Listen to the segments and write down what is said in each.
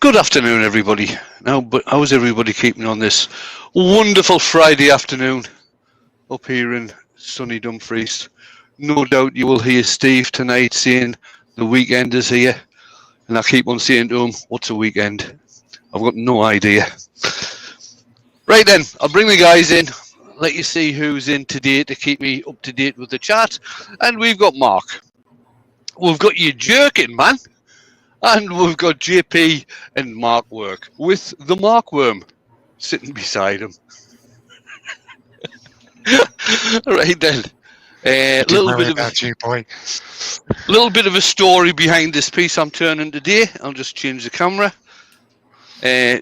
Good afternoon, everybody. Now, but how's everybody keeping on this wonderful Friday afternoon up here in sunny Dumfries? No doubt you will hear Steve tonight saying the weekend is here, and I keep on saying to him, "What's a weekend?" I've got no idea. Right then, I'll bring the guys in. Let you see who's in today to keep me up to date with the chat. And we've got Mark. We've got you jerking, man. And we've got JP and Mark Work with the Mark Worm sitting beside him. Right then. Little bit of a story behind this piece I'm turning today. I'll just change the camera.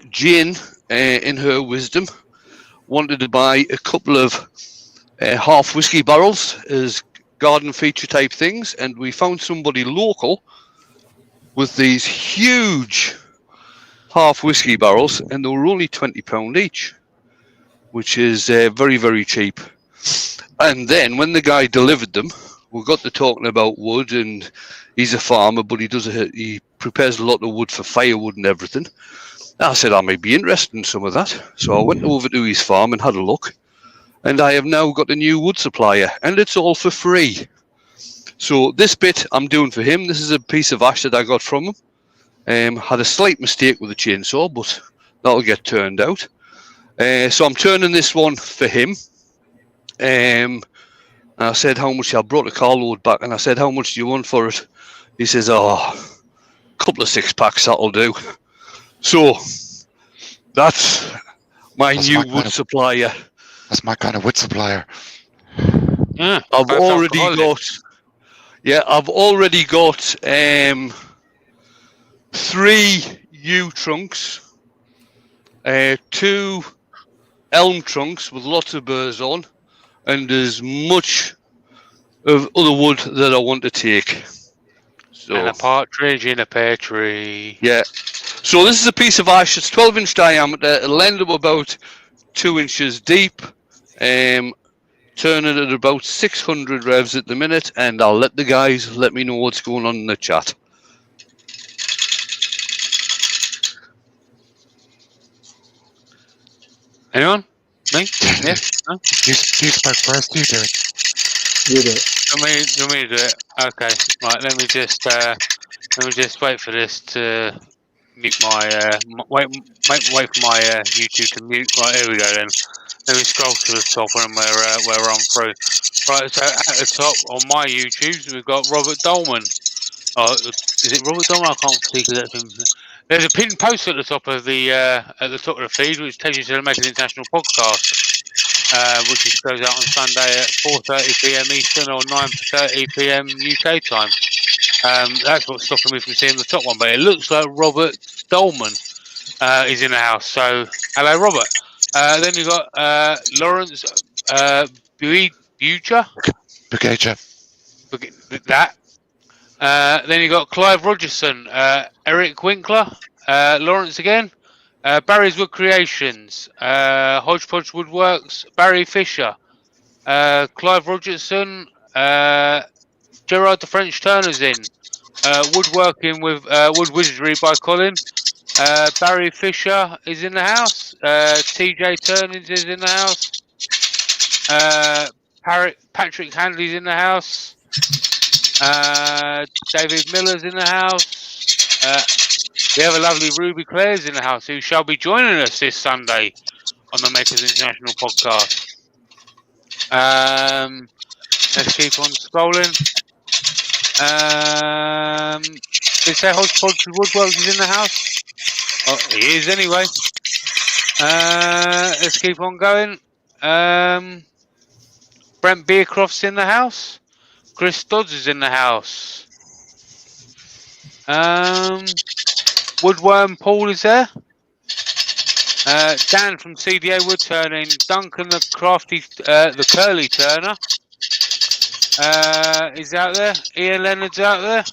Jane, in her wisdom, wanted to buy a couple of half whiskey barrels as garden feature type things, and we found somebody local with these huge half whiskey barrels, and they were only £20 each, which is very, very cheap. And then when the guy delivered them, we got to talking about wood, and he's a farmer, but he prepares a lot of wood for firewood and everything. I said I might be interested in some of that, so I went over to his farm and had a look, and I have now got a new wood supplier, and it's all for free. So this bit I'm doing for him. This is a piece of ash that I got from him. Had a slight mistake with the chainsaw, but that'll get turned out. So I'm turning this one for him. I said how much. I brought a carload back, and I said, how much do you want for it? He says, a couple of 6-packs, that'll do. So that's new wood supplier. That's my kind of wood supplier. Yeah, I've already got 3 yew trunks, 2 elm trunks with lots of burrs on, and as much of other wood that I want to take. So, and a partridge in a pear tree. Yeah. So this is a piece of ash. It's 12-inch diameter. It'll end up about 2 inches deep. Turning at about 600 revs at the minute, and I'll let the guys let me know what's going on in the chat. Anyone? Me? Yeah? No? You spoke first, you do it. You do it. You want me to do it? Okay. Right. Let me just wait for this to mute my wait for my YouTube to mute. Right. Here we go then. Let me scroll to the top and we're on through. Right, so at the top on my YouTubes we've got Robert Dolman. Oh, is it Robert Dolman? I can't see because that's him. There's a pinned post at the top of the feed, which takes you to the Makers International podcast, which goes out on Sunday at 4:30 PM Eastern or 9:30 PM UK time. That's what's stopping me from seeing the top one, but it looks like Robert Dolman is in the house. So hello, Robert. Then you've got Lawrence Buja. That. Then you've got Clive Rogerson, Eric Winkler, Lawrence again, Barry's Wood Creations, Hodgepodge Woodworks, Barry Fisher, Clive Rogerson, Gerard the French Turner's in, Woodworking with Wood Wizardry by Colin. Barry Fisher is in the house. TJ Turnings is in the house. Patrick Handley's in the house. David Miller's in the house. We have a lovely Ruby Claire's in the house, who shall be joining us this Sunday on the Makers International podcast. Let's keep on scrolling. Did say Hodgepodge Woodworks is in the house? Oh, he is anyway. Let's keep on going. Brent Beercroft's in the house. Chris Dodds is in the house. Woodworm Paul is there. Dan from CDA Wood Turning. Duncan the Crafty, the Curly Turner is out there. Ian Leonard's out there.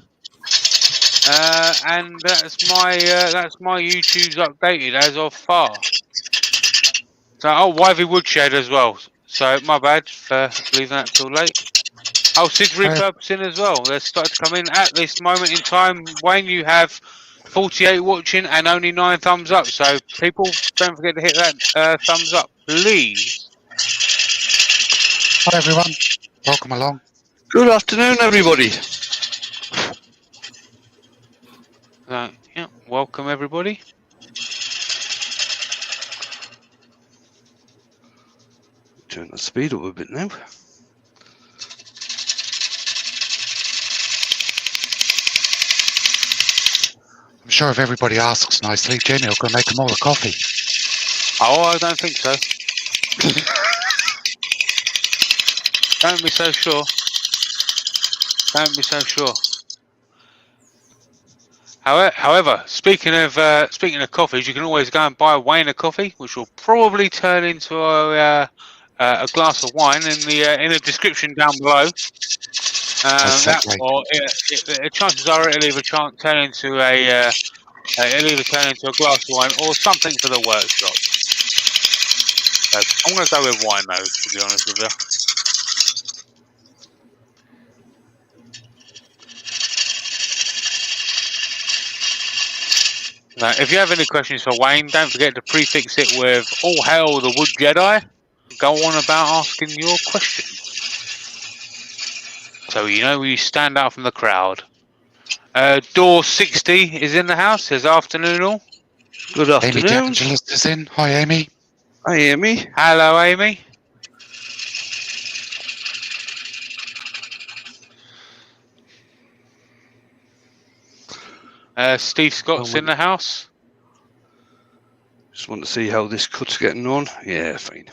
And that's my YouTube's updated as of far. So Wivey Woodshed as well. So my bad for leaving that till late. Oh, Sid's repurposing as well. They're starting to come in at this moment in time. Wayne, you have 48 watching and only 9 thumbs up. So people, don't forget to hit that thumbs up, please. Hi everyone, welcome along. Good afternoon, everybody. Yeah, welcome everybody. Turn the speed up a bit now. I'm sure if everybody asks nicely, Jamie will go make them all a coffee. Oh, I don't think so. Don't be so sure. Don't be so sure. However, speaking of coffees, you can always go and buy Wayne a coffee, which will probably turn into a glass of wine in the description down below. Chances are it'll either turn into a glass of wine or something for the workshop. So I'm going to go with wine, though, to be honest with you. Now, if you have any questions for Wayne, don't forget to prefix it with "All hail the Wood Jedi." Go on about asking your questions, so you know where you stand out from the crowd. Door 60 is in the house. Says afternoon all. Good Amy afternoon. DeAngelis is in. Hi Amy. Hi, Amy. Hello, Amy. Steve Scott's in the house. Just want to see how this cut's getting on. Yeah, fine.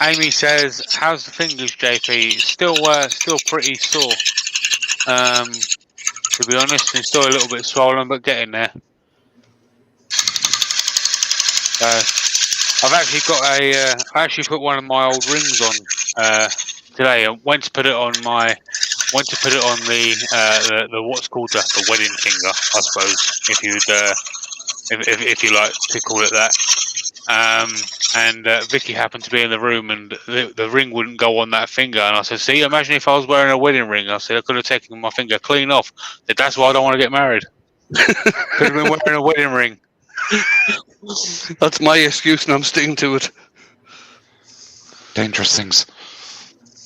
Amy says, "How's the fingers, JP? Still pretty sore. To be honest, and still a little bit swollen, but getting there." I've actually got I actually put one of my old rings on today. I went to put it on the what's called the wedding finger, I suppose, if you like to call it that. And Vicky happened to be in the room, and the ring wouldn't go on that finger. And I said, "See, imagine if I was wearing a wedding ring." I said, "I could have taken my finger clean off." That's why I don't want to get married. Could have been wearing a wedding ring. That's my excuse, and I'm sticking to it. Dangerous things.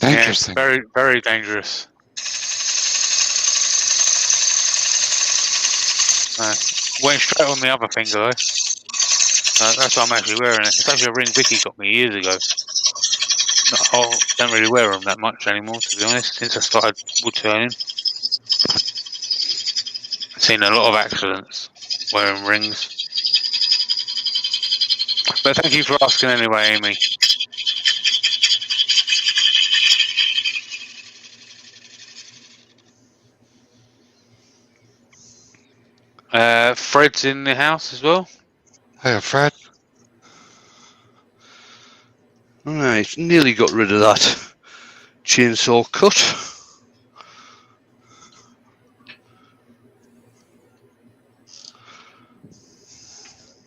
Dangerous things. Very, very dangerous. Went straight on the other finger, though. That's why I'm actually wearing it. It's actually a ring Vicky got me years ago. I don't really wear them that much anymore, to be honest, since I started wood turning. I've seen a lot of accidents wearing rings. But thank you for asking anyway, Amy. Fred's in the house as well. Hiya Fred. Alright, nearly got rid of that chainsaw cut.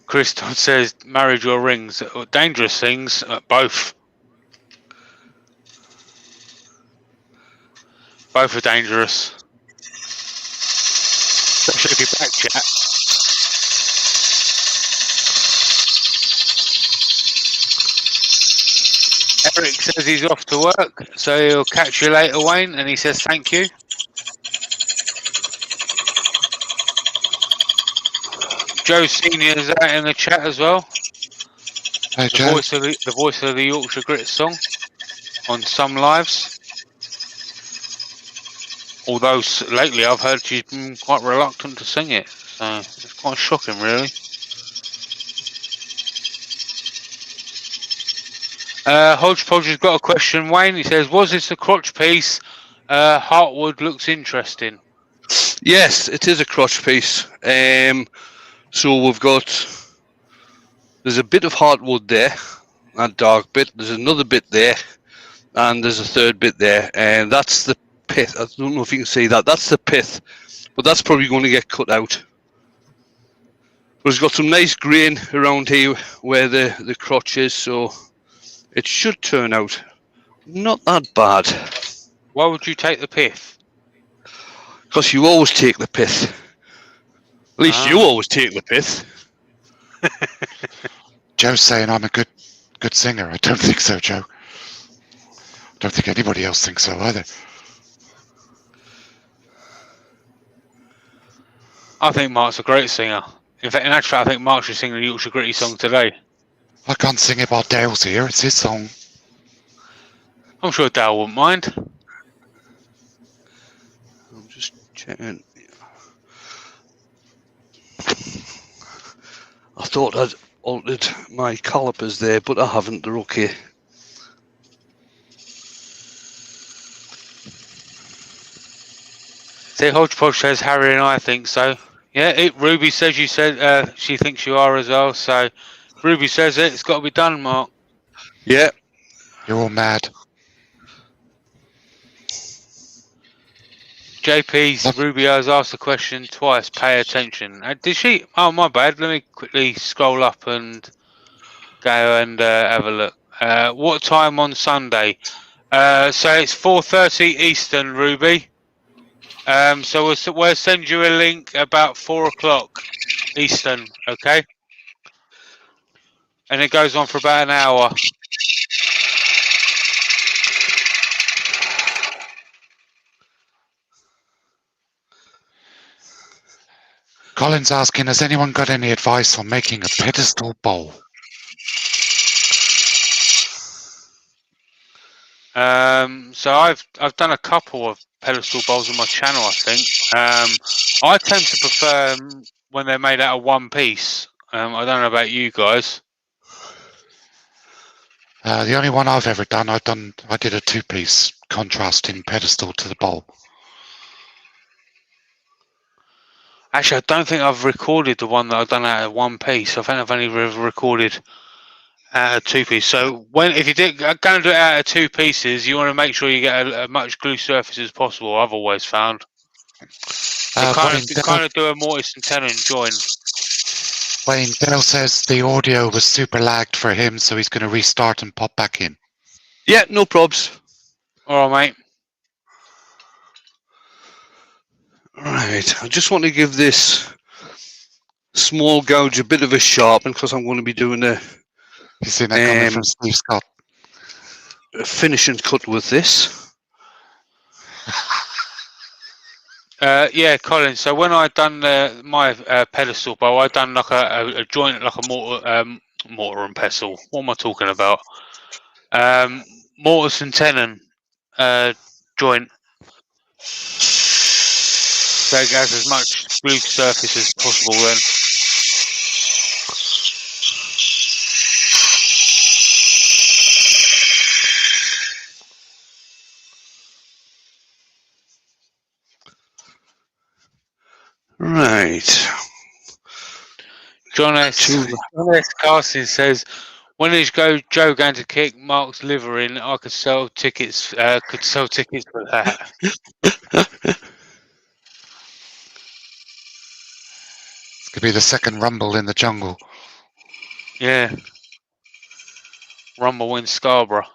Christoph says, marriage or rings? Dangerous things, both. Both are dangerous. Especially if you're back chat. Eric says he's off to work, so he'll catch you later, Wayne, and he says thank you. Joe Senior is out in the chat as well. Hey Joe. The voice of the Yorkshire Grit song on some lives. Although lately I've heard she's been quite reluctant to sing it, so it's quite shocking, really. Hodgepodge has got a question, Wayne. He says, "Was this a crotch piece? Heartwood looks interesting." Yes, it is a crotch piece. So there's a bit of heartwood there, a dark bit. There's another bit there, and there's a third bit there, and that's the pith. I don't know if you can see that. That's the pith, but that's probably going to get cut out. But it's got some nice grain around here where the crotch is, so it should turn out not that bad. Why would you take the pith? Because you always take the pith. At least you Ah. always take the pith. Joe's saying I'm a good singer. I don't think so, Joe. I don't think anybody else thinks so either. I think Mark's a great singer. In fact, in actual fact, I think Mark should sing the Yorkshire Gritty song today. I can't sing it while Dale's here. It's his song. I'm sure Dale wouldn't mind. I'm just checking. I thought I'd altered my calipers there, but I haven't. They're okay. See, Hodgepodge says Harry and I think so. Yeah, Ruby says you said she thinks you are as well. So Ruby says it. It's got to be done, Mark. Yeah. You're all mad. JP's Ruby has asked the question twice. Pay attention. Did she? Oh, my bad. Let me quickly scroll up and go and have a look. What time on Sunday? So it's 4:30 Eastern, Ruby. So we'll send you a link about 4 o'clock Eastern, okay? And it goes on for about an hour. Colin's asking, has anyone got any advice on making a pedestal bowl? So I've done a couple of pedestal bowls on my channel, I think. I tend to prefer when they're made out of one piece. I don't know about you guys. The only one I've ever done, I did a two-piece contrasting pedestal to the bowl. Actually, I don't think I've recorded the one that I've done out of one piece. I think I've only ever recorded out of two piece. So if you going to do it out of two pieces, you want to make sure you get a much glue surface as possible. I've always found. Kind of do a mortise and tenon join. Wayne, Dale says the audio was super lagged for him, so he's going to restart and pop back in. Yeah, no probs. All right, mate. Right, I just want to give this small gouge a bit of a sharpen because I'm going to be doing a You seen that coming from Steve Scott? finishing cut with this. Yeah, Colin. So when I done my pedestal bowl, I done like a joint, like a mortar and pestle. What am I talking about? Mortise and tenon joint. So it has as much glue surface as possible then. Right. John S. Carson says, when is Joe going to kick Mark's liver in? I could sell tickets. For that. It's going to be the second Rumble in the jungle. Yeah. Rumble in Scarborough.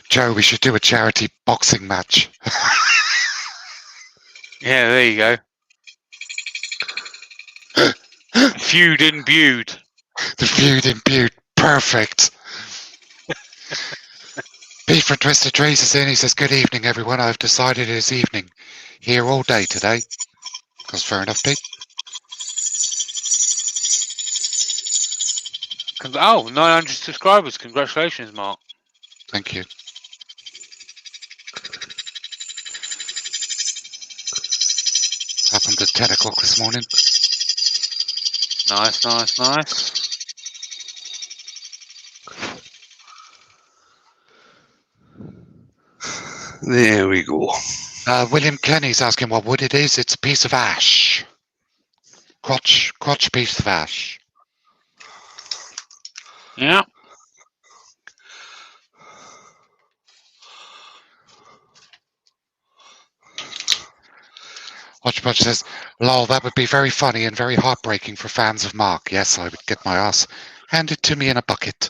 Joe, we should do a charity boxing match. Yeah, there you go. Feud in Bude. The feud in Bude. Perfect. Pete from Twisted Trees is in. He says, good evening, everyone. I've decided it is evening. Here all day today. That's fair enough, Pete. Oh, 900 subscribers. Congratulations, Mark. Thank you. Happened at 10 o'clock this morning. Nice, nice, nice. There we go. William Kenny's asking what wood it is. It's a piece of ash. Crotch piece of ash. Yeah. Hodgepodge says, lol, that would be very funny and very heartbreaking for fans of Mark. Yes, I would get my ass handed to me in a bucket.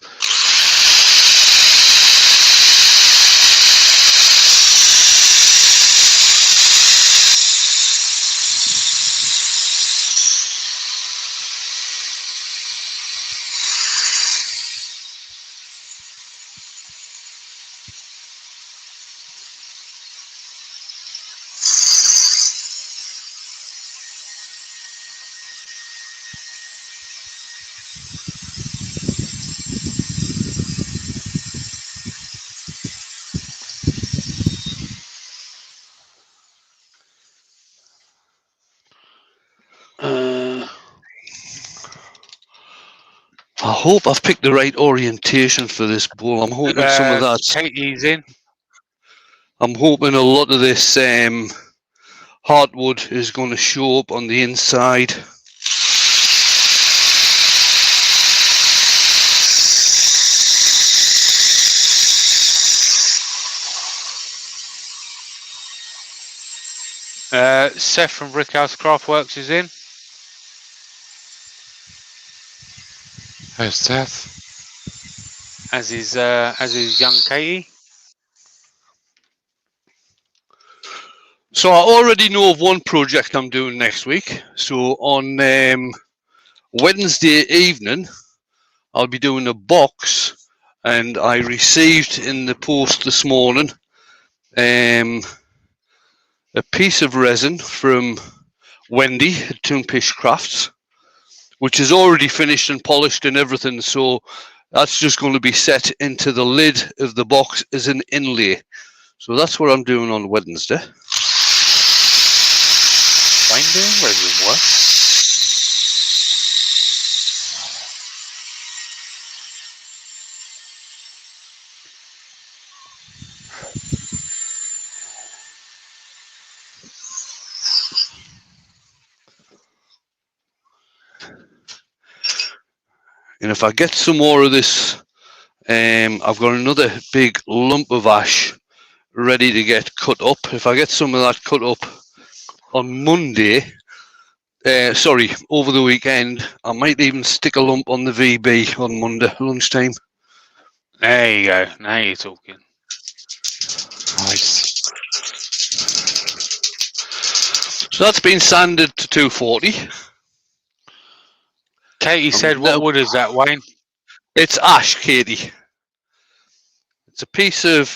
I hope I've picked the right orientation for this bowl. I'm hoping some of that. Katie's in. I'm hoping a lot of this hardwood is going to show up on the inside. Seth from Brickhouse Craftworks is in. Who's Seth? As is young Katie. So I already know of one project I'm doing next week. So on Wednesday evening, I'll be doing a box, and I received in the post this morning a piece of resin from Wendy at Toonfish Crafts, which is already finished and polished and everything. So that's just going to be set into the lid of the box as an inlay. So that's what I'm doing on Wednesday. Doing resin work. And if I get some more of this, I've got another big lump of ash ready to get cut up. If I get some of that cut up on Monday, over the weekend, I might even stick a lump on the VB on Monday lunchtime. There you go. Now you're talking. Nice. So that's been sanded to 240. Katie said, what wood is that, Wayne? It's ash, Katie. It's a piece of,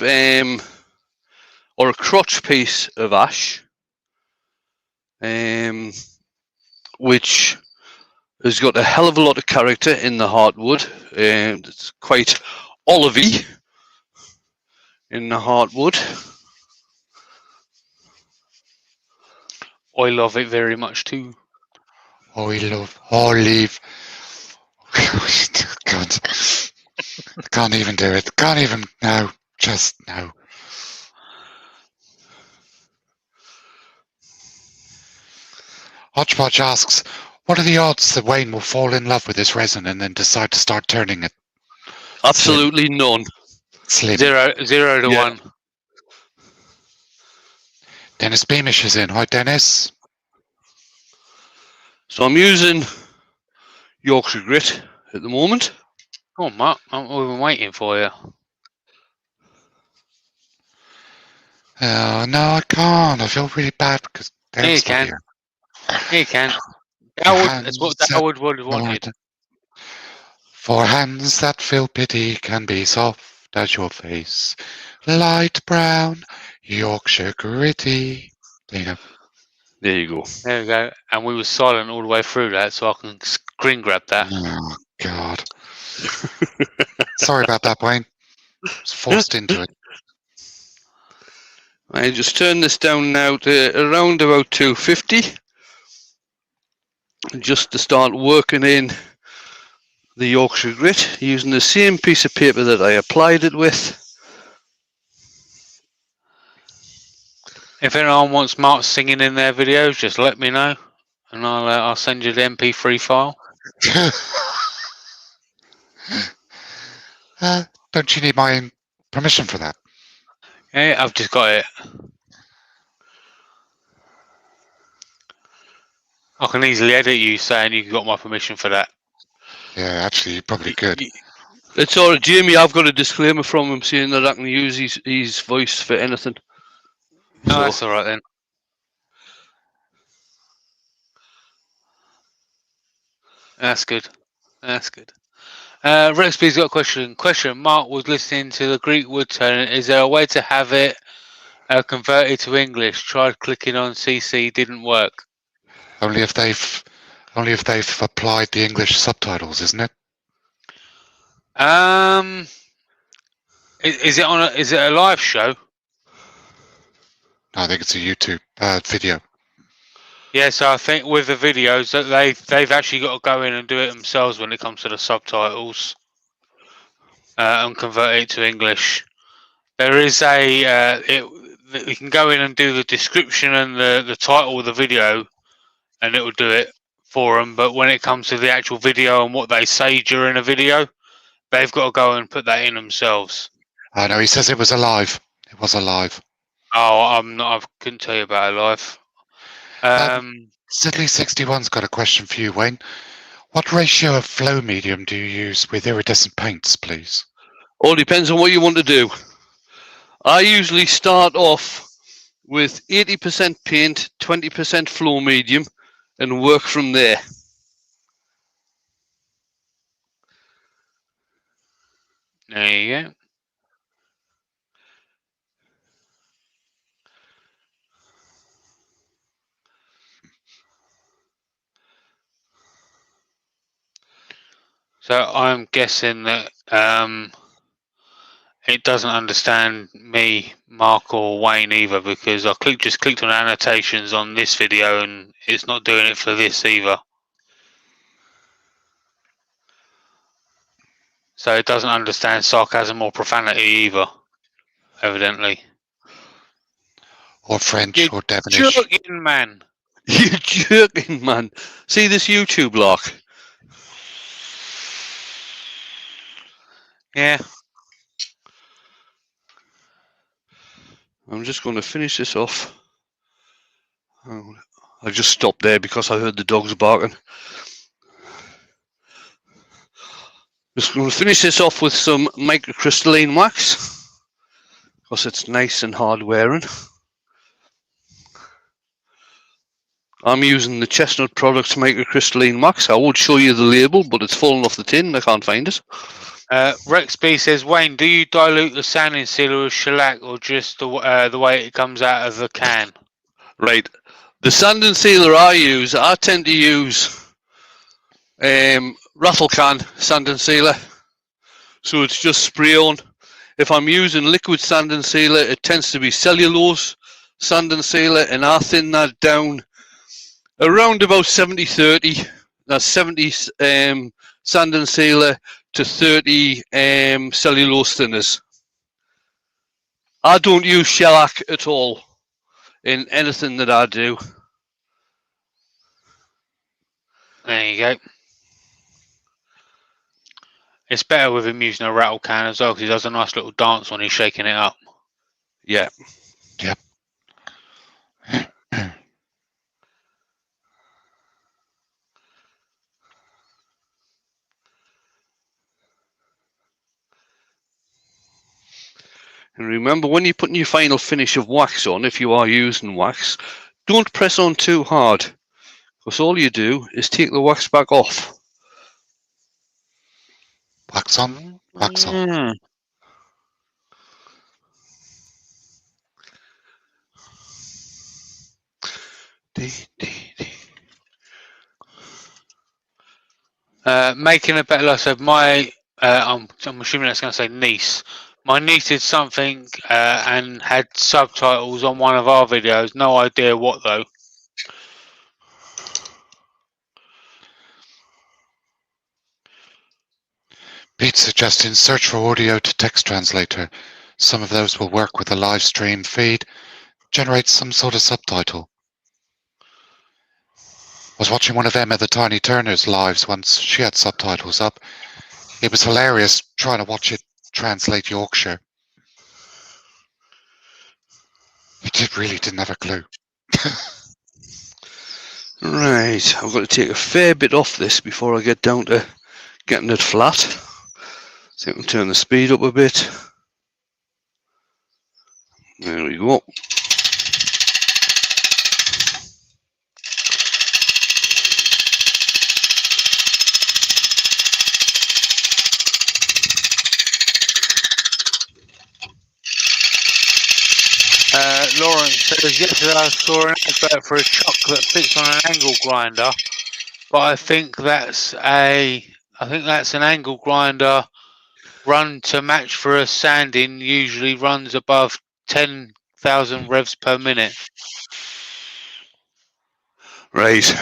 or a crotch piece of ash, which has got a hell of a lot of character in the hardwood. It's quite olivey in the hardwood. I love it very much too. Olive. God. I can't even do it. Can't even. No. Just no. Hodgepodge asks, what are the odds that Wayne will fall in love with this resin and then decide to start turning it? Absolutely none. Slim. 0 to 1. Dennis Beamish is in. Hi, Dennis. So I'm using Yorkshire grit at the moment. Oh, Mark, we've been waiting for you. No, I can't. I feel really bad because You can. You can. That's what Darwood would have wanted. For hands that feel pity can be soft as your face. Light brown, Yorkshire gritty. There you go. There you go. There we go. And we were silent all the way through that, so I can screen grab that. Oh, God. Sorry about that, Wayne. I was forced into it. I just turn this down now to around about 250, just to start working in the Yorkshire grit using the same piece of paper that I applied it with. If anyone wants Mark singing in their videos, just let me know, and I'll send you the MP3 file. Don't you need my permission for that? Yeah, I've just got it. I can easily edit you saying you got my permission for that. Yeah, actually, you probably could. It's alright, Jamie. I've got a disclaimer from him saying that I can use his voice for anything. No, So, that's all right then. That's good. That's good. Rexby's got a question. Mark was listening to the Greek wood turn. Is there a way to have it converted to English? Tried clicking on CC, didn't work. Only if they've applied the English subtitles, isn't it? Is it a live show? I think it's a YouTube video. Yeah, so I think with the videos that they've actually got to go in and do it themselves when it comes to the subtitles and convert it to English. There is you can go in and do the description and the title of the video, and it will do it for them. But when it comes to the actual video and what they say during a video, they've got to go and put that in themselves. I know he says it was alive. It was alive. Oh, I couldn't tell you about it live. Sidley61's got a question for you, Wayne. What ratio of flow medium do you use with iridescent paints, please? all depends on what you want to do. I usually start off with 80% paint, 20% flow medium, and work from there. There you go. So I'm guessing that it doesn't understand me, Mark, or Wayne either, because I just clicked on annotations on this video and it's not doing it for this either. So it doesn't understand sarcasm or profanity either, evidently. Or French You're or Devonish? joking, man. You're joking, man. See this YouTube lock? Yeah. I'm just going to finish this off. I just stopped there because I heard the dogs barking. Just going to finish this off with some microcrystalline wax because it's nice and hard wearing. I'm using the Chestnut Products microcrystalline wax. I would show you the label, but it's fallen off the tin. I can't find it. Rex B says, Wayne, do you dilute the sanding sealer with shellac or just the way it comes out of the can? Right. The sanding sealer I tend to use raffle can sanding sealer. So it's just spray on. If I'm using liquid sanding sealer, it tends to be cellulose sanding sealer, and I thin that down around about 70-30. That's 70 sanding sealer to 30 cellulose thinners. I don't use shellac at all in anything that I do. There you go. It's better with him using a rattle can as well because he does a nice little dance when he's shaking it up. Yeah. Yep. And remember, when you're putting your final finish of wax on, if you are using wax, don't press on too hard, because all you do is take the wax back off. Wax on, wax off. Making a better life. So I'm assuming that's going to say niece. My niece did something and had subtitles on one of our videos. No idea what though. Pete suggesting search for audio to text translator. Some of those will work with a live stream feed. Generate some sort of subtitle. I was watching one of Emma the Tiny Turner's lives once. She had subtitles up. It was hilarious trying to watch it translate Yorkshire. He really didn't have a clue. Right, I've got to take a fair bit off this before I get down to getting it flat. So I can turn the speed up a bit. There we go. Lawrence says, yesterday I saw an advert for a chuck that fits on an angle grinder, but I think that's an angle grinder run to match for a sanding usually runs above 10,000 revs per minute. Right.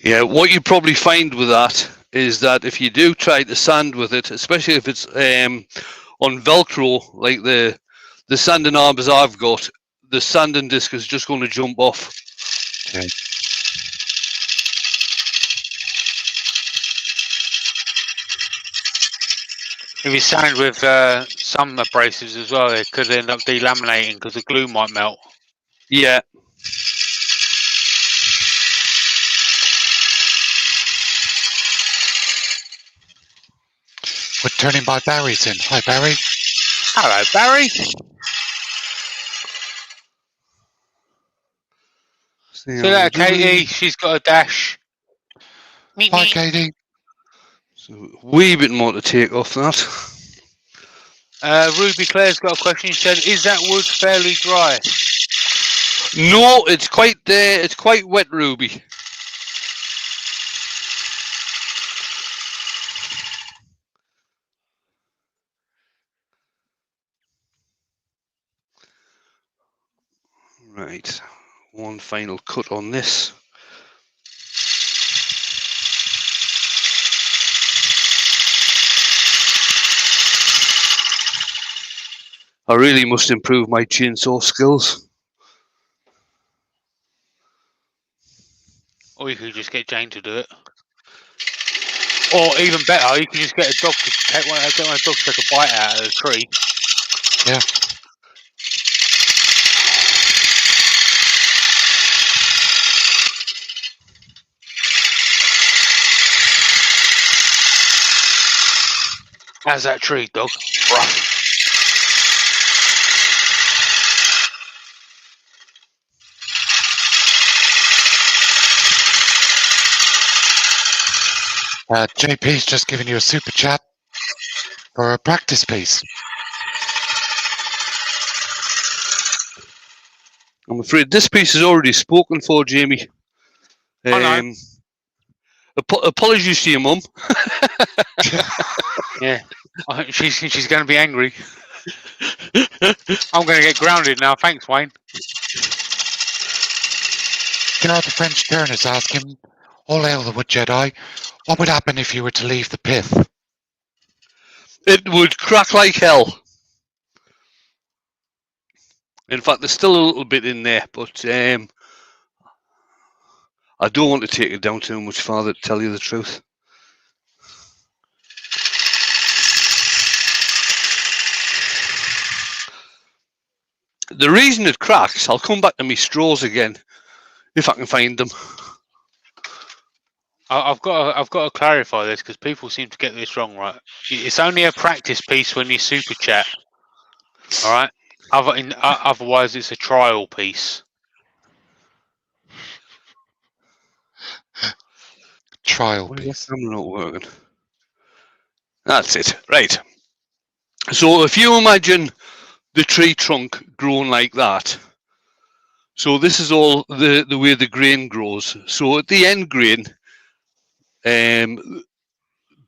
Yeah, what you probably find with that is that if you do try to sand with it, especially if it's on Velcro, like the sanding arms I've got, the sanding disc is just going to jump off. Okay. If you sand with some abrasives as well, it could end up delaminating because the glue might melt. Yeah. We're turning by Barry's in. Hi, Barry. Hello, Barry. See that, Katie? She's got a dash. Hi, Katie. So a wee bit more to take off that. Ruby Claire's got a question. She said, "Is that wood fairly dry?" No, it's quite wet, Ruby. Right, one final cut on this. I really must improve my chainsaw skills. Or you could just get Jane to do it. Or even better, you can just get a dog to take one of the dogs to take a bite out of the tree. Yeah. How's that tree, dog? Rough. JP's just given you a super chat for a practice piece. I'm afraid this piece is already spoken for, Jamie. Apologies to your mum. Yeah, she's going to be angry. I'm going to get grounded now. Thanks, Wayne. Gareth the French Turners ask him, "All hail the Wood Jedi. What would happen if you were to leave the pith?" It would crack like hell. In fact, there's still a little bit in there, but I don't want to take it down too much farther, to tell you the truth. The reason it cracks, I'll come back to me straws again, if I can find them. I've got to clarify this because people seem to get this wrong, right? It's only a practice piece when you super chat, all right? Otherwise, it's a trial piece. Trial Why is piece. that camera not working? That's it. Right. So if you imagine the tree trunk grown like that, so this is all the way the grain grows. So at the end grain,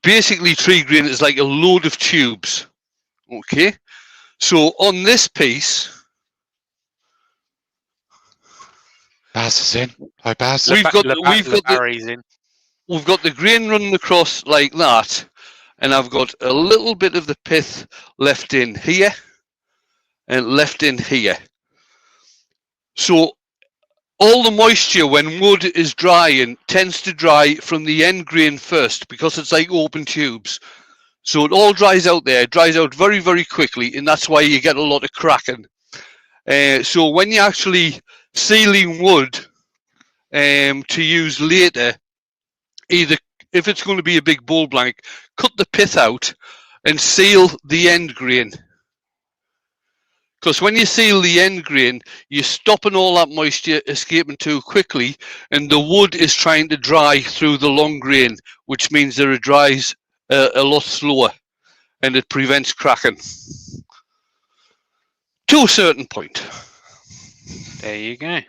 basically tree grain is like a load of tubes. Okay. So on this piece, Baz is in. Hi, Baz. we've got the grain running across like that, and I've got a little bit of the pith left in here and left in here. So all the moisture when wood is drying tends to dry from the end grain first because it's like open tubes. So it all dries out there, dries out very, very quickly, and that's why you get a lot of cracking. So when you're actually sealing wood to use later. Either if it's going to be a big bowl blank, cut the pith out and seal the end grain. Because when you seal the end grain, you're stopping all that moisture escaping too quickly, and the wood is trying to dry through the long grain, which means that it dries a lot slower, and it prevents cracking. To a certain point. There you go.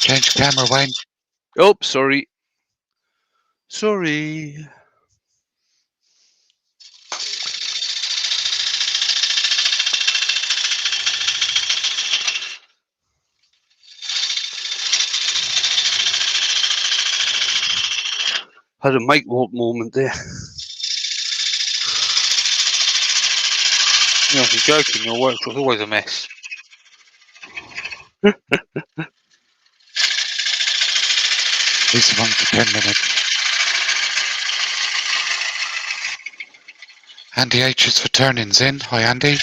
Change camera, Wayne. Oh, sorry. Sorry. Had a mic walk moment there. You're joking. Your work's always a mess. He's on for 10 minutes. Andy H is for turnings in. Hi, Andy.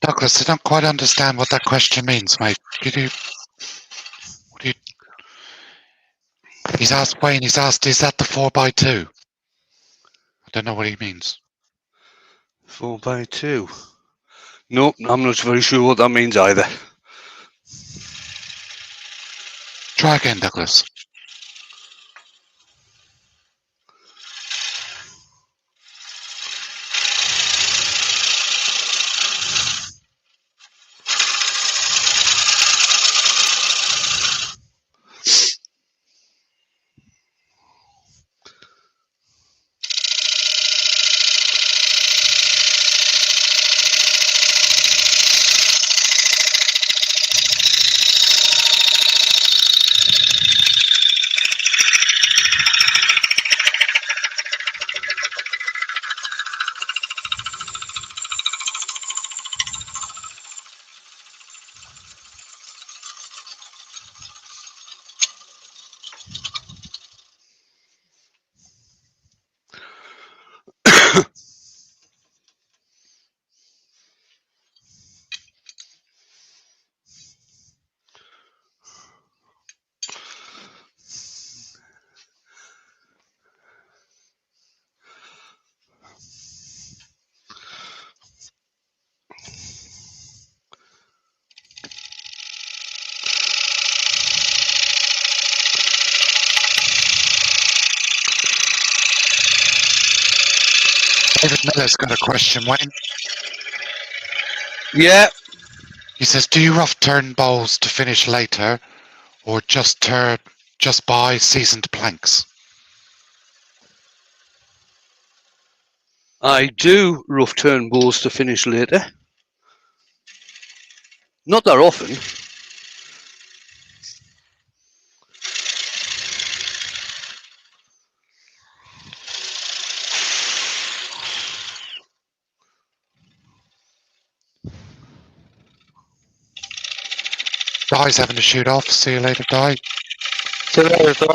Douglas, I don't quite understand what that question means, mate. He's asked Wayne, is that the 4x2? I don't know what he means. 4x2. Nope, I'm not very sure what that means either. Try again, Douglas. David Miller's got a question, Wayne. Yeah. He says, do you rough turn bowls to finish later, or just turn just buy seasoned planks. I do rough turn bows to finish later. Not that often. Di's having to shoot off. See you later, Di. See you later, Di.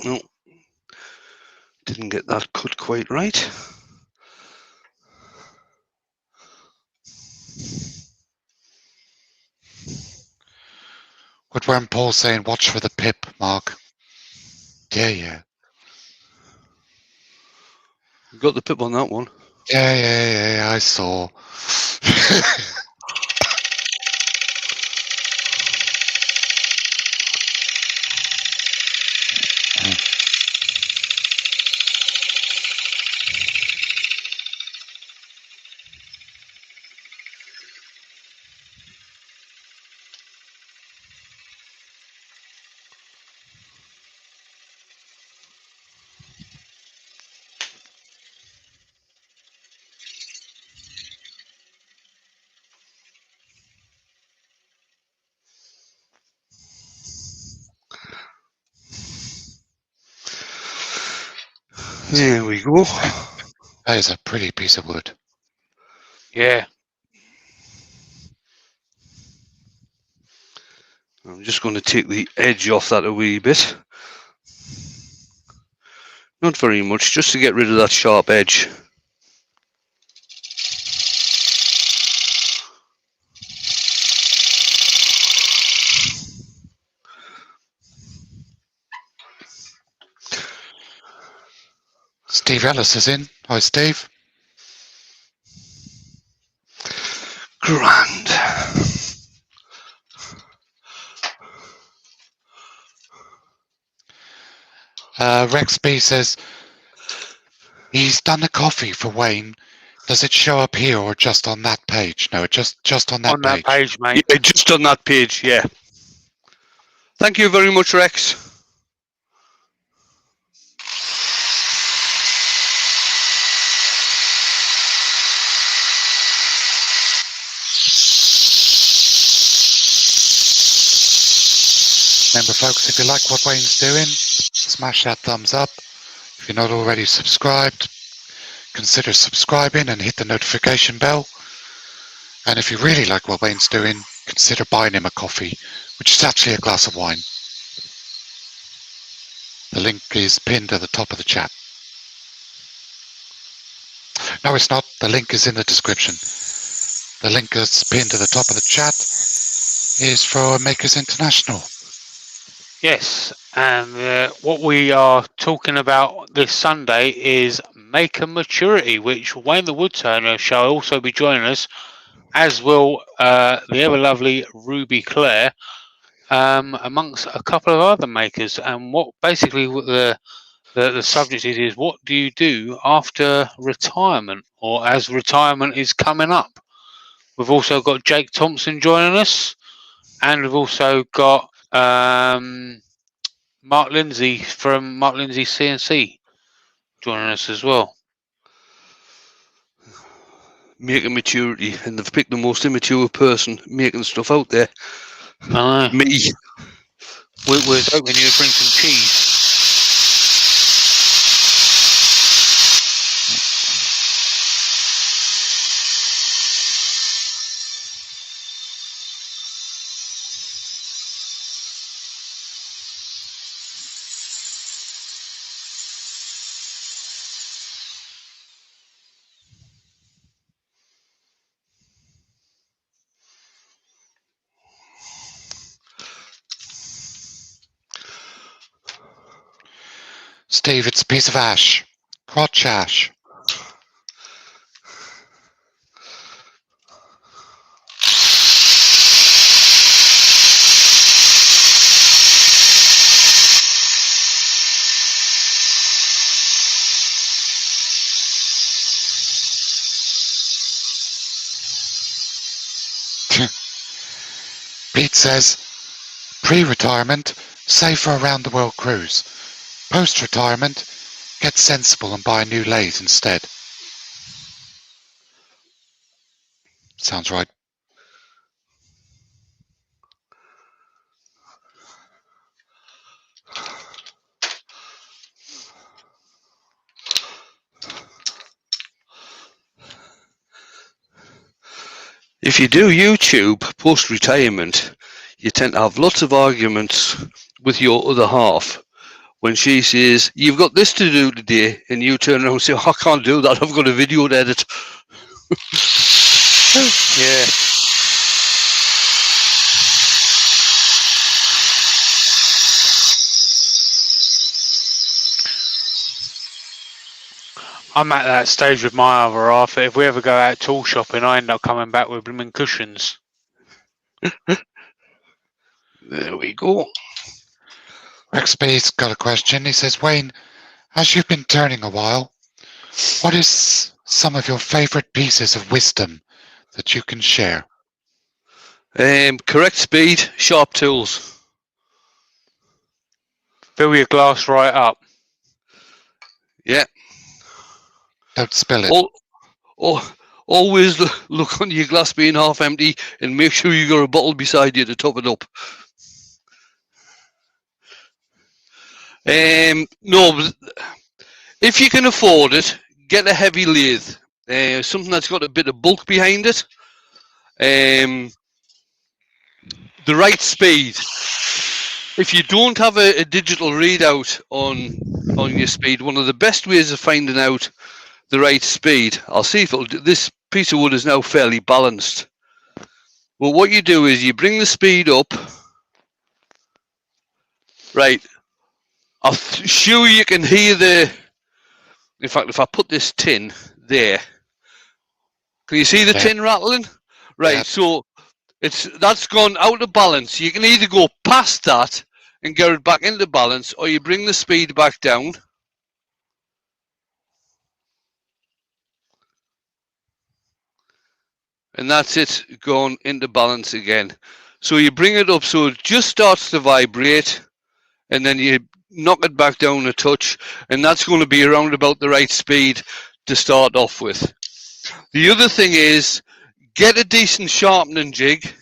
No, didn't get that cut quite right. What when Paul's saying, watch for the pip, Mark. Yeah. We got the pip on that one. Yeah, I saw. There we go. That is a pretty piece of wood. Yeah. I'm just going to take the edge off that a wee bit. Not very much, just to get rid of that sharp edge. Steve Ellis is in. Hi, Steve. Grand. Rex B says, he's done a coffee for Wayne. Does it show up here or just on that page? No, just on that page. On that page, mate. Yeah, just on that page, yeah. Thank you very much, Rex. Remember, folks, if you like what Wayne's doing, smash that thumbs up. If you're not already subscribed, consider subscribing and hit the notification bell. And if you really like what Wayne's doing, consider buying him a coffee, which is actually a glass of wine. The link is pinned at the top of the chat. No, it's not. The link is in the description. The link that's pinned to the top of the chat is for Makers International. Yes, and what we are talking about this Sunday is Maker Maturity, which Wayne the Woodturner shall also be joining us, as will the ever lovely Ruby Claire, amongst a couple of other makers. And what basically the subject is what do you do after retirement, or as retirement is coming up? We've also got Jake Thompson joining us, and we've also got Mark Lindsay from Mark Lindsay CNC joining us as well. Making maturity, and they've picked the most immature person making stuff out there. I know. Me. We're hoping you to bring some cheese. Steve, it's a piece of ash. Crotch ash. Pete says, pre-retirement, save for a round-the-world cruise. Post-retirement, get sensible and buy a new lathe instead. Sounds right. If you do YouTube post-retirement, you tend to have lots of arguments with your other half. When she says, you've got this to do today, and you turn around and say, I can't do that, I've got a video to edit. Yeah. I'm at that stage with my other half. If we ever go out tool shopping, I end up coming back with blooming cushions. There we go. Rexby's got a question. He says, Wayne, as you've been turning a while, what is some of your favourite pieces of wisdom that you can share? Correct speed, sharp tools. Fill your glass right up. Yeah. Don't spill it. Always look on your glass being half empty and make sure you got a bottle beside you to top it up. No, but if you can afford it, get a heavy lathe. Something that's got a bit of bulk behind it. The right speed. If you don't have a digital readout on your speed, one of the best ways of finding out the right speed, I'll see if this piece of wood is now fairly balanced. Well, what you do is you bring the speed up. Right. I'm sure you can hear in fact, if I put this tin there, can you see the tin rattling? Right, Yeah. so that's gone out of balance. You can either go past that and get it back into balance, or you bring the speed back down. And that's it, gone into balance again. So you bring it up so it just starts to vibrate, and then you knock it back down a touch, and that's going to be around about the right speed to start off with. The other thing is, get a decent sharpening jig.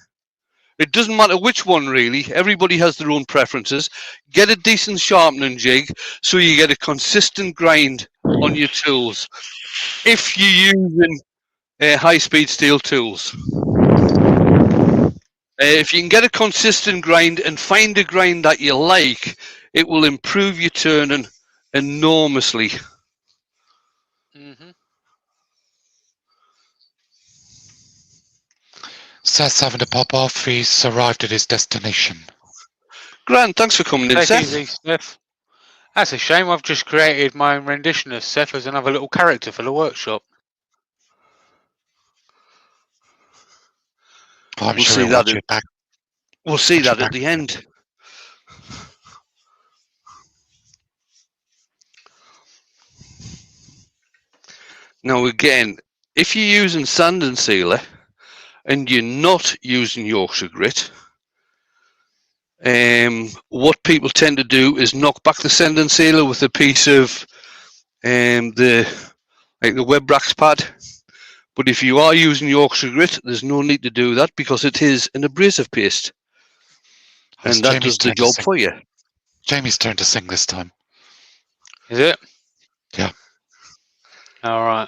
It doesn't matter which one, really. Everybody has their own preferences. Get a decent sharpening jig so you get a consistent grind on your tools. If you're using high-speed steel tools. If you can get a consistent grind and find a grind that you like, it will improve your turning enormously. Mm-hmm. Seth's having to pop off. He's arrived at his destination. Grant, thanks for coming in, Take Seth. easy, Seth. That's a shame. I've just created my own rendition of Seth as another little character for the workshop. I'm We'll sure see he'll that watch it back. We'll see Watch it that at back. the end. Now again, if you're using sand and sealer and you're not using Yorkshire grit, what people tend to do is knock back the sand and sealer with a piece of the web racks pad. But if you are using Yorkshire grit, there's no need to do that because it is an abrasive paste, and that does the job for you. Jamie's turn to sing this time. Is it? Yeah. All right.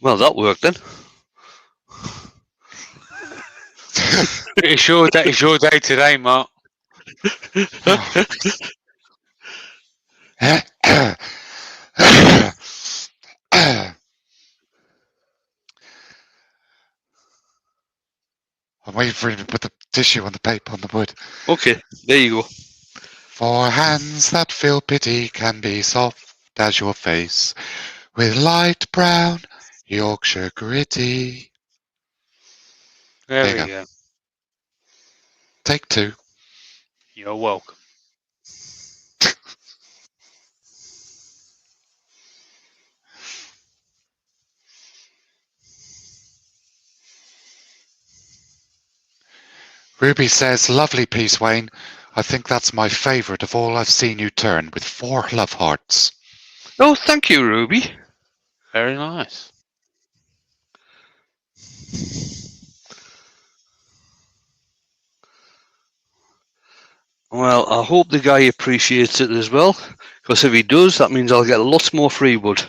Well, that worked then. It's your day today, Mark. I'm waiting for him to put the tissue on the paper on the wood. Okay, there you go. For hands that feel pity can be soft as your face, with light brown Yorkshire gritty. There you we go. go. Take two. You're welcome. Ruby says, lovely piece, Wayne. I think that's my favourite of all I've seen you turn, with 4 love hearts. Oh, thank you, Ruby. Very nice. Well, I hope the guy appreciates it as well, because if he does, that means I'll get lots more free wood.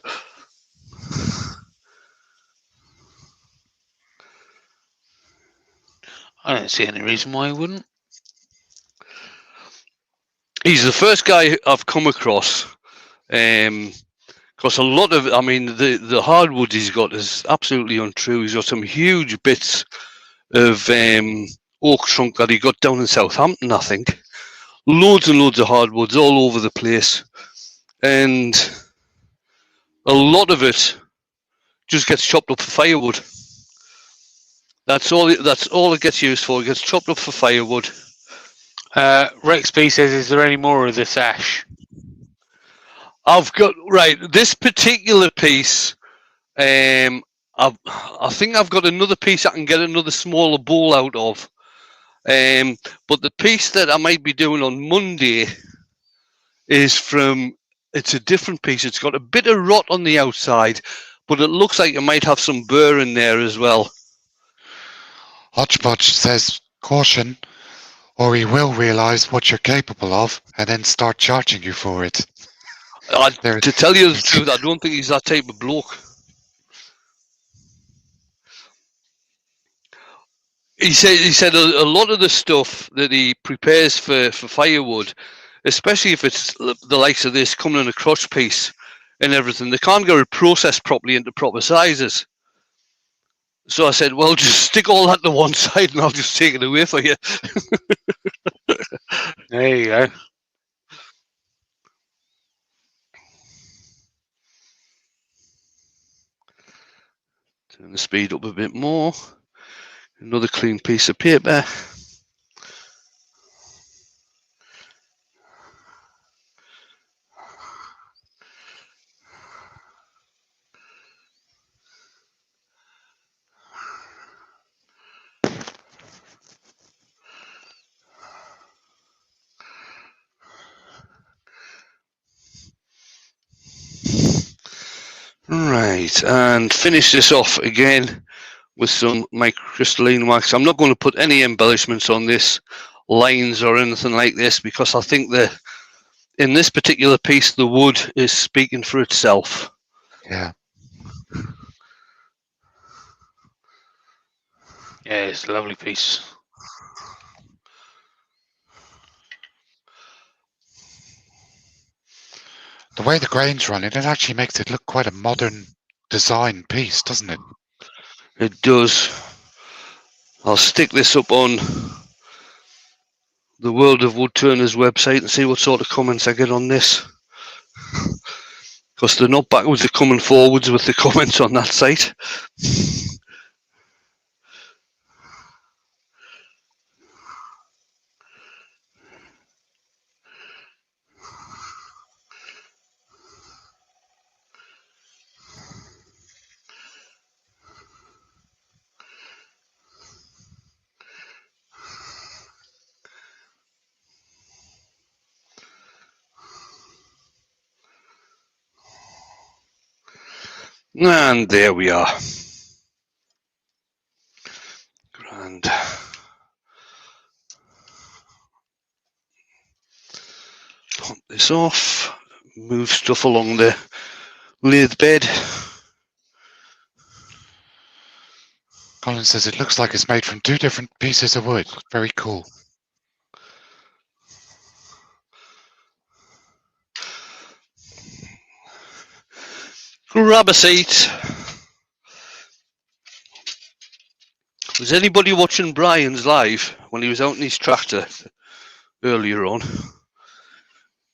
I don't see any reason why he wouldn't. He's the first guy I've come across, because a lot of, I mean, the hardwood he's got is absolutely untrue. He's got some huge bits of oak trunk that he got down in Southampton, I think. Loads and loads of hardwoods all over the place, and a lot of it just gets chopped up for firewood. That's all it gets used for. It gets chopped up for firewood. Rex B says, is there any more of this ash? I've got, right, this particular piece, I think I've got another piece I can get another smaller bowl out of. But the piece that I might be doing on Monday is it's a different piece. It's got a bit of rot on the outside, but it looks like it might have some burr in there as well. Hodgepodge says, caution, or he will realise what you're capable of and then start charging you for it. To tell you the truth, I don't think he's that type of bloke. He said a lot of the stuff that he prepares for firewood, especially if it's the likes of this coming in a crotch piece and everything, they can't get it processed properly into proper sizes. So I said, well, just stick all that to one side and I'll just take it away for you. There you go. Turn the speed up a bit more. Another clean piece of paper. Right, and finish this off again with some microcrystalline wax. I'm not going to put any embellishments on this, lines or anything like this, because I think that in this particular piece, the wood is speaking for itself. Yeah. Yeah, it's a lovely piece. The way the grain's running, it actually makes it look quite a modern design piece, doesn't it? It does. I'll stick this up on the World of Woodturners website and see what sort of comments I get on this. Because they're not backwards, they're coming forwards with the comments on that site. And there we are. Grand. Pop this off. Move stuff along the lathe bed. Colin says it looks like it's made from 2 different pieces of wood. Very cool. Grab a seat. Was anybody watching Brian's live when he was out in his tractor earlier on?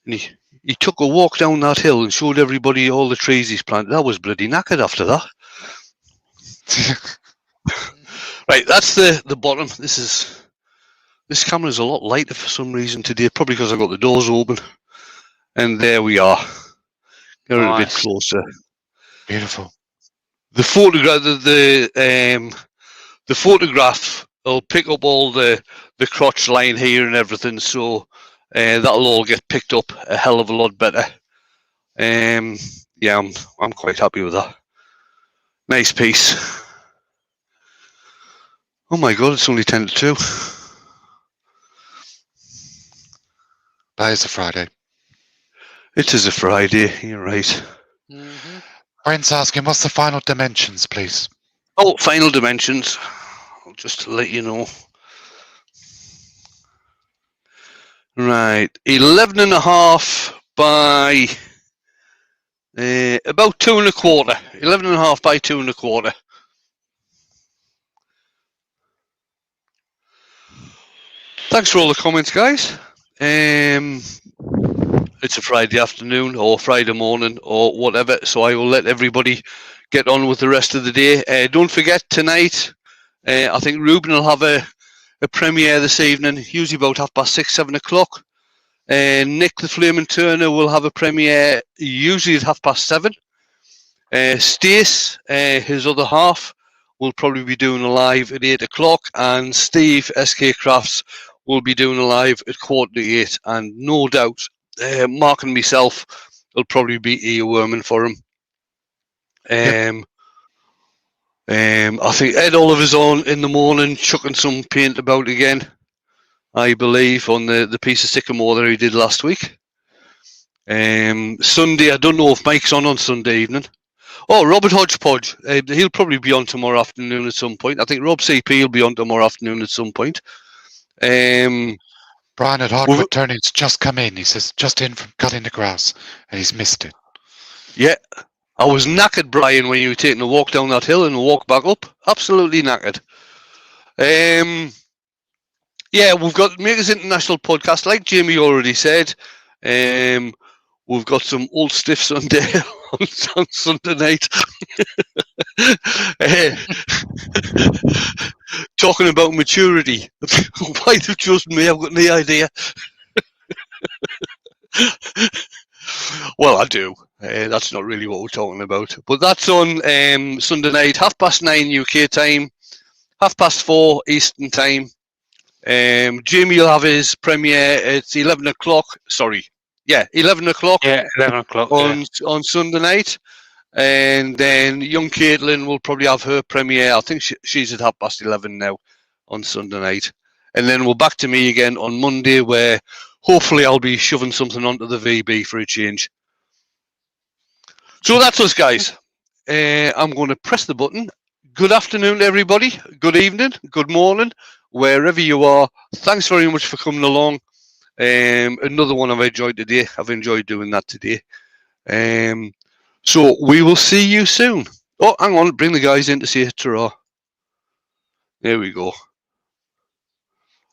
And he took a walk down that hill and showed everybody all the trees he's planted. I was bloody knackered after that. Right, that's the bottom. This camera's a lot lighter for some reason today, probably because I got the doors open. And there we are. Get it a bit closer. Beautiful. The photograph, the photograph I'll pick up all the crotch line here and everything, so that'll all get picked up a hell of a lot better. Yeah, I'm quite happy with that. Nice piece. Oh my god, it's only 10 to 2. That is a Friday. It is a Friday, you're right. Mm-hmm. Brent's asking, what's the final dimensions, please? Oh, final dimensions. Just to let you know. Right, 11.5 by about 2 1/4. 11.5 by 2 1/4. Thanks for all the comments, guys. It's a Friday afternoon or Friday morning or whatever, so I will let everybody get on with the rest of the day. Don't forget, tonight, I think Ruben will have a premiere this evening, usually about 6:30, 7 o'clock. Nick the Flaming Turner will have a premiere, usually at 7:30. Stace, his other half, will probably be doing a live at 8 o'clock, and Steve, SK Crafts, will be doing a live at 7:45, and no doubt, Mark and myself will probably be earworming for him. I think Ed Oliver's on in the morning, chucking some paint about again, I believe, on the piece of sycamore that he did last week. Sunday, I don't know if Mike's on Sunday evening. Oh, Robert Hodgepodge. He'll probably be on tomorrow afternoon at some point. I think Rob CP will be on tomorrow afternoon at some point. Brian at Hardwood Turning's just come in. He says, just in from cutting the grass, and he's missed it. Yeah. I was knackered, Brian, when you were taking a walk down that hill and a walk back up. Absolutely knackered. Yeah, we've got Makers International podcast, like Jamie already said. We've got some old stiffs on there on Sunday night. Talking about maturity. Why they've chosen me, I've got no idea. Well, I do. That's not really what we're talking about. But that's on Sunday night, 9:30 UK time, 4:30 Eastern time. Jamie will have his premiere at 11 o'clock. Sorry. Yeah, 11 o'clock. Yeah, 11 o'clock. On Sunday night. And then young Caitlin will probably have her premiere. I think she's at 11:30 now on Sunday night. And then we're back to me again on Monday, where hopefully I'll be shoving something onto the VB for a change. So that's us, guys. I'm going to press the button. Good afternoon, everybody. Good evening. Good morning. Wherever you are. Thanks very much for coming along. Another one I've enjoyed today. I've enjoyed doing that today. So we will see you soon. Oh, hang on. Bring the guys in to say ta-ra. There we go.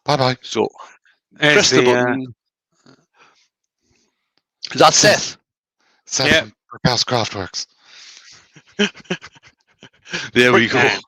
Bye-bye. So, press the button. Is that Seth? Seth from Brickhouse Craftworks. There we go.